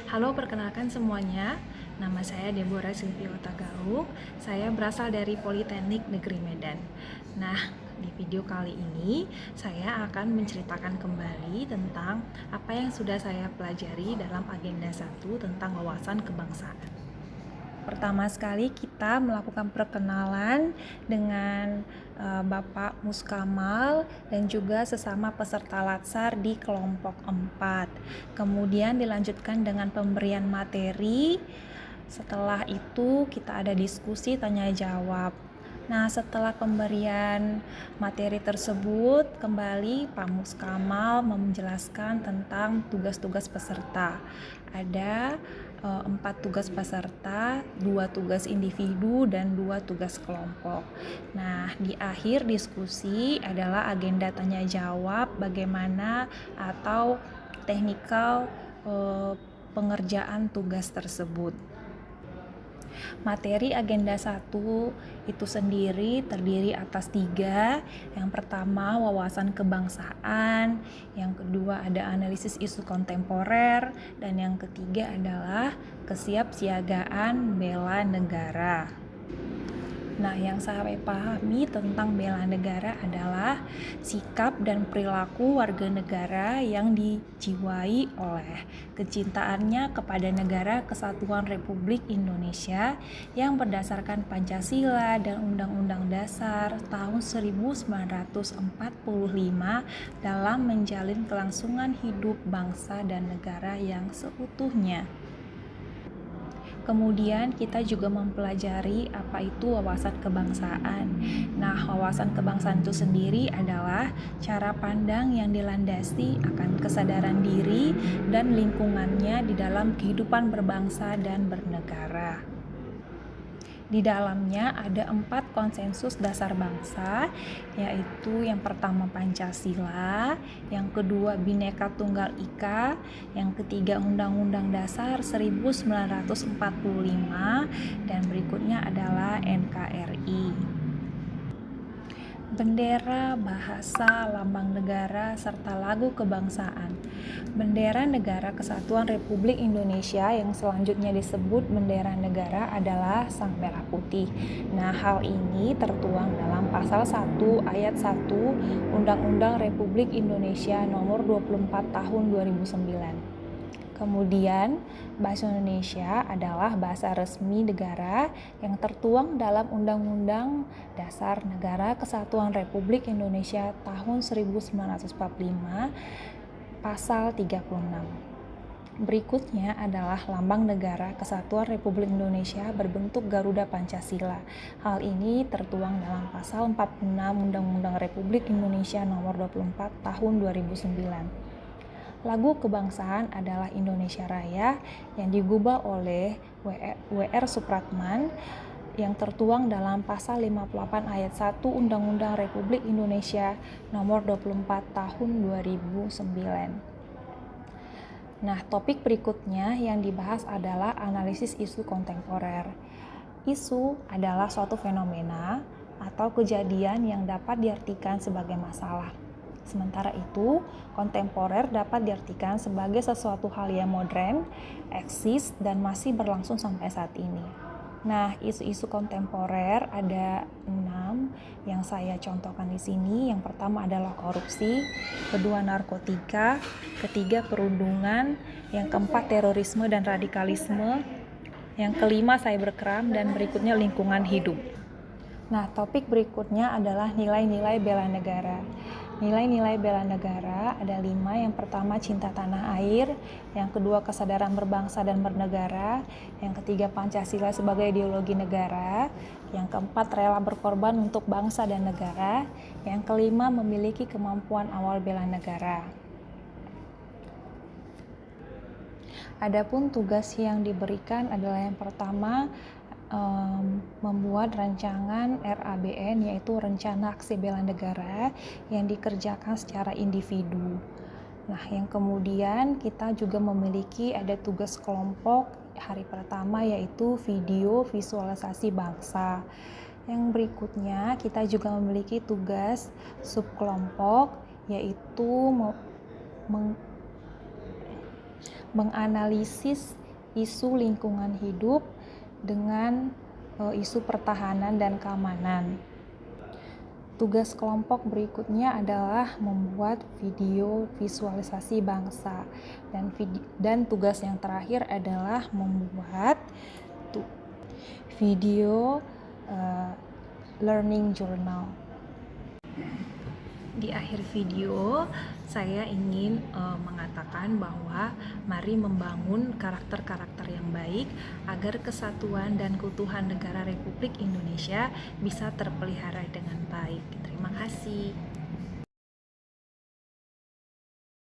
Halo, perkenalkan semuanya. Nama saya Deborah Silviota Galuh. Saya berasal dari Politeknik Negeri Medan. Nah, di video kali ini saya akan menceritakan kembali tentang apa yang sudah saya pelajari dalam agenda 1 tentang wawasan kebangsaan. Pertama sekali kita melakukan perkenalan dengan Bapak Muskamal dan juga sesama peserta latsar di kelompok 4. Kemudian dilanjutkan dengan pemberian materi. Setelah itu kita ada diskusi tanya jawab. Nah, setelah pemberian materi tersebut, kembali Pak Muskamal menjelaskan tentang tugas-tugas peserta. Ada 4 tugas peserta, 2 tugas individu, dan 2 tugas kelompok. Nah, di akhir diskusi adalah agenda tanya jawab bagaimana atau teknikal pengerjaan tugas tersebut. Materi agenda 1 itu sendiri terdiri atas 3. Yang pertama wawasan kebangsaan, yang kedua ada analisis isu kontemporer, dan yang ketiga adalah kesiapsiagaan bela negara. Nah, yang saya pahami tentang bela negara adalah sikap dan perilaku warga negara yang dijiwai oleh kecintaannya kepada negara Kesatuan Republik Indonesia yang berdasarkan Pancasila dan Undang-Undang Dasar tahun 1945 dalam menjalin kelangsungan hidup bangsa dan negara yang seutuhnya. Kemudian kita juga mempelajari apa itu wawasan kebangsaan. Nah, wawasan kebangsaan itu sendiri adalah cara pandang yang dilandasi akan kesadaran diri dan lingkungannya di dalam kehidupan berbangsa dan bernegara. Di dalamnya ada 4 konsensus dasar bangsa, yaitu yang pertama Pancasila, yang kedua Bhinneka Tunggal Ika, yang ketiga Undang-Undang Dasar 1945, dan berikutnya adalah NKRI. Bendera, bahasa, lambang negara, serta lagu kebangsaan. Bendera Negara Kesatuan Republik Indonesia yang selanjutnya disebut bendera negara adalah sang merah putih. Nah, hal ini tertuang dalam pasal 1 ayat 1 Undang-Undang Republik Indonesia nomor 24 tahun 2009. Kemudian, bahasa Indonesia adalah bahasa resmi negara yang tertuang dalam Undang-Undang Dasar Negara Kesatuan Republik Indonesia tahun 1945, pasal 36. Berikutnya adalah lambang negara Kesatuan Republik Indonesia berbentuk Garuda Pancasila. Hal ini tertuang dalam pasal 46 Undang-Undang Republik Indonesia nomor 24 tahun 2009. Lagu kebangsaan adalah Indonesia Raya yang digubah oleh W.R. Supratman yang tertuang dalam pasal 58 ayat 1 Undang-Undang Republik Indonesia nomor 24 tahun 2009. Nah, topik berikutnya yang dibahas adalah analisis isu kontemporer. Isu adalah suatu fenomena atau kejadian yang dapat diartikan sebagai masalah. Sementara itu, kontemporer dapat diartikan sebagai sesuatu hal yang modern, eksis, dan masih berlangsung sampai saat ini. Nah, isu-isu kontemporer ada 6 yang saya contohkan di sini. Yang pertama adalah korupsi, kedua narkotika, ketiga perundungan, yang keempat terorisme dan radikalisme, yang kelima cybercrime, dan berikutnya lingkungan hidup. Nah, topik berikutnya adalah nilai-nilai bela negara. Nilai-nilai bela negara ada 5. Yang pertama cinta tanah air, yang kedua kesadaran berbangsa dan bernegara, yang ketiga Pancasila sebagai ideologi negara, yang keempat rela berkorban untuk bangsa dan negara, yang kelima memiliki kemampuan awal bela negara. Adapun tugas yang diberikan adalah yang pertama membuat rancangan RABN, yaitu Rencana Aksi Bela Negara, yang dikerjakan secara individu. Nah, yang kemudian kita juga memiliki ada tugas kelompok hari pertama, yaitu video visualisasi bangsa. Yang berikutnya kita juga memiliki tugas subkelompok, yaitu menganalisis isu lingkungan hidup dengan isu pertahanan dan keamanan. Tugas kelompok berikutnya adalah membuat video visualisasi bangsa, dan tugas yang terakhir adalah membuat video learning journal. Di akhir video, saya ingin mengatakan bahwa mari membangun karakter-karakter yang baik agar kesatuan dan keutuhan negara Republik Indonesia bisa terpelihara dengan baik. Terima kasih.